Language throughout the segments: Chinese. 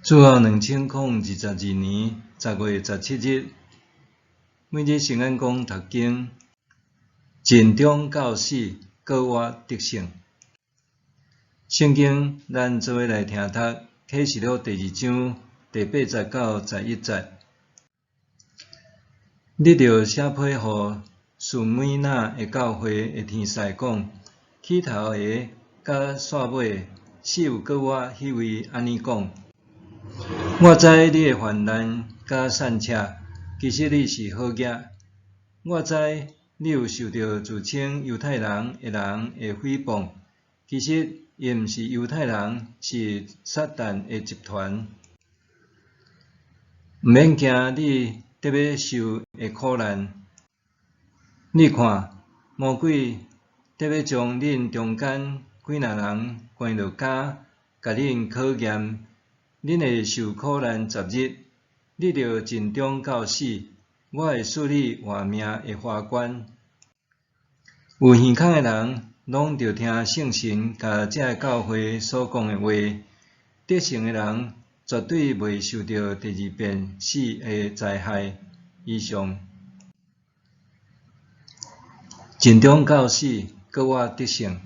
主后2022年10月17日，每日圣安宫读经，尽忠到死，各活得胜。圣经咱做伙来听读启示录第2章第8节到11节。你着写批予士每那的教会的天使讲，起头的甲煞尾死有各活迄位安尼讲。我知你的患难甲散赤，其实你是好囝。我知你有受到自称犹太人的诽谤，其实伊毋是犹太人，是撒旦的集团。毋免惊你得要受的苦难。你看，魔鬼得要将恁中间几若人关落家，甲恁考验。恁会受苦难10日，你着尽忠到死，我会使你活命的花冠。有耳孔的人，拢着听圣神甲这教会所讲的话。得胜的人绝对袂受到第2遍死的灾害。以上，尽忠到死，各活得胜。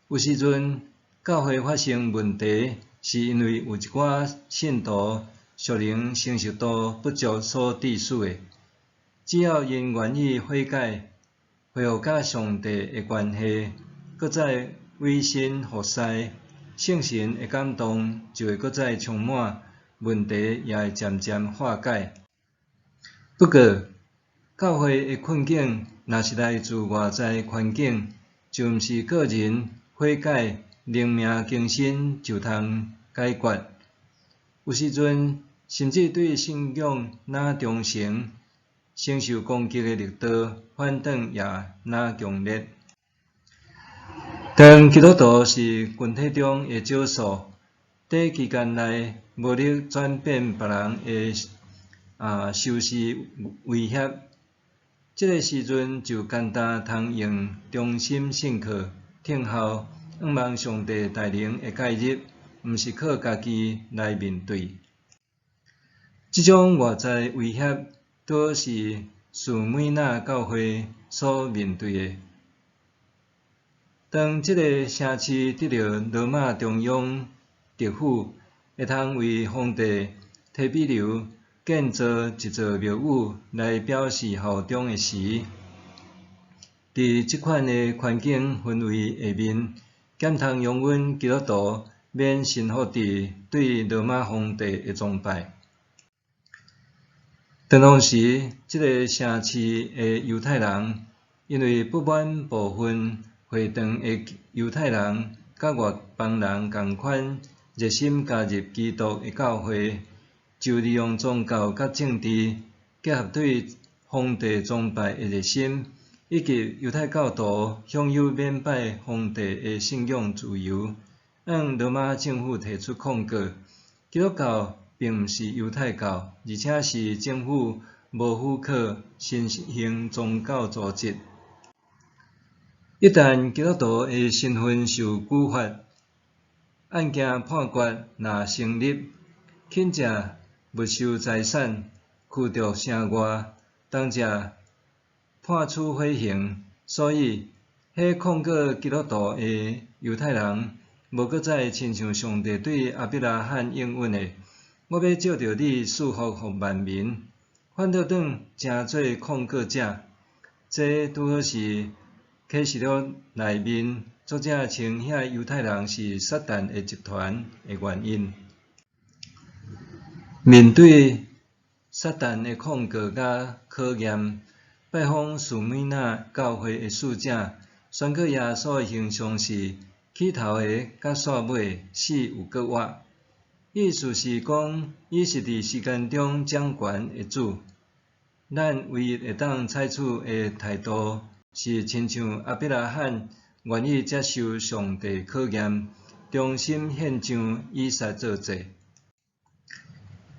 有时阵，教会发生问题，是因为有一寡信徒属灵成熟度不足所致使的。只要因愿意悔改，恢复甲上帝的关系，搁再委身服侍，圣神的感动就会搁再充满，问题也会渐渐化解。不过，教会的困境若是来自外在环境，就毋是个人悔改、灵命更新就通解决。有时阵，甚至对信仰若忠诚，承受攻击的力道反倒也若强烈。当基督徒是群体中的少数，在期间内无力转变别人的受事威胁，这个时阵就简单通用忠心信靠听候，仰望上帝带领的介入，毋是靠家己来面对。这种外在威胁，都是士每那教会所面对的。当这个城市得到罗马中央政府会通为皇帝提笔留建造一座庙宇来表示效忠的时，伫这款的环境氛围下面，检通容阮基督徒免臣服伫对罗马皇帝的崇拜。同时，这个城市的犹太人，因为不满部分会堂的犹太人甲外邦人同款热心加入基督的教会，就利用宗教甲政治结合对皇帝崇拜的热心，以及犹太教徒享有免拜皇帝的信仰自由，向罗马政府提出控告。基督教并毋是犹太教，而且是政府无许可新兴宗教组织。一旦基督徒的身份受拘发，案件判决若成立，轻者没收财产、驱逐城外，重者判处火刑。所以，迄控告基督徒的犹太人，无搁再亲像上帝对亚伯拉罕应允的，我要照着你赐福予万民，反倒转成做控告者。这拄好是启示录内面作者称遐犹太人是撒旦的集团的原因。面对撒旦的控告甲考验，拜访士每那教会的使者宣告耶稣的形象是起头的甲煞尾死有各活。意思是讲，伊是伫时间中掌权的主。咱唯一会当采取的态度，是亲像亚伯拉罕愿意接受上帝考验，忠心献上以撒做祭。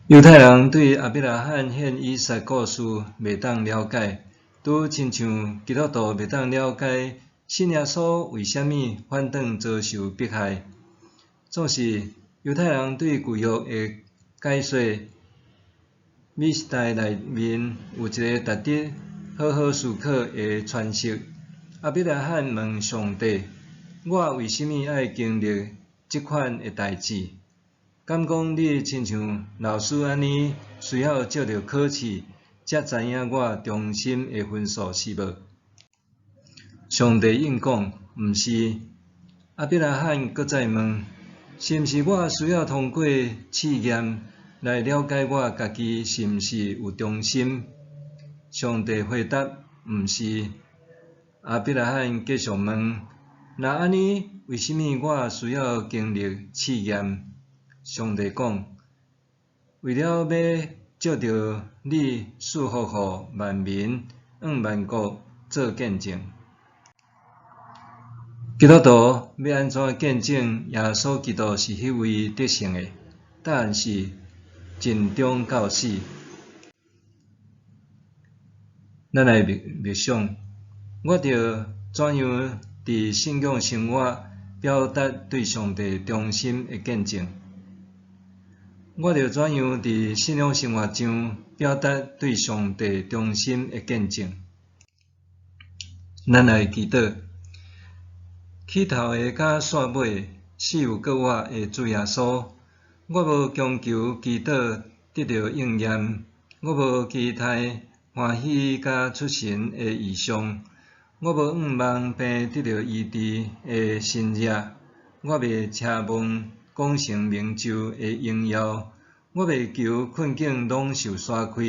犹太人对亚伯拉罕献以撒故事未当了解，拄亲像基督徒未当了解信耶稣为虾米反倒遭受迫害。总是犹太人对旧约的解说，米时代内面有一个值得好好思考的传说。亚伯拉罕问上帝：我为什么爱经历即款的代志？敢讲你亲像老师安尼，需要接着考试，才知影我中心的分数是无？上帝应讲：毋是。亚伯拉罕搁再问：是毋是我需要通过试验来了解我家己是毋是有忠心？上帝回答：毋是。亚伯拉罕继续问：若安尼，为什么我需要经历试验？上帝讲：为了要借着你祝福予万民，万国做见证。基督徒要安怎见证耶稣基督是迄位得胜的？答案是尽忠到死。咱来默想，我着怎样伫信仰生活表达对上帝忠心的见证？我着怎样伫信仰生活上表达对上帝忠心的见证？咱来祈祷。起头的甲煞尾是有过我的主耶稣，我无强求祈祷得到应验，我无期待欢喜甲出神的异象，我无望病得到医治的神热，我袂奢望功成名就的荣耀，我袂求困境拢受刷开，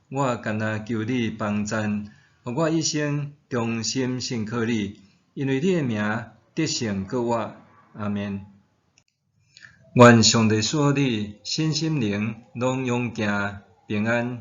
我干那求你帮赞，互我一生忠心信靠你，因为你的名得胜过我。阿们。愿上帝赐你身心灵拢永行平安。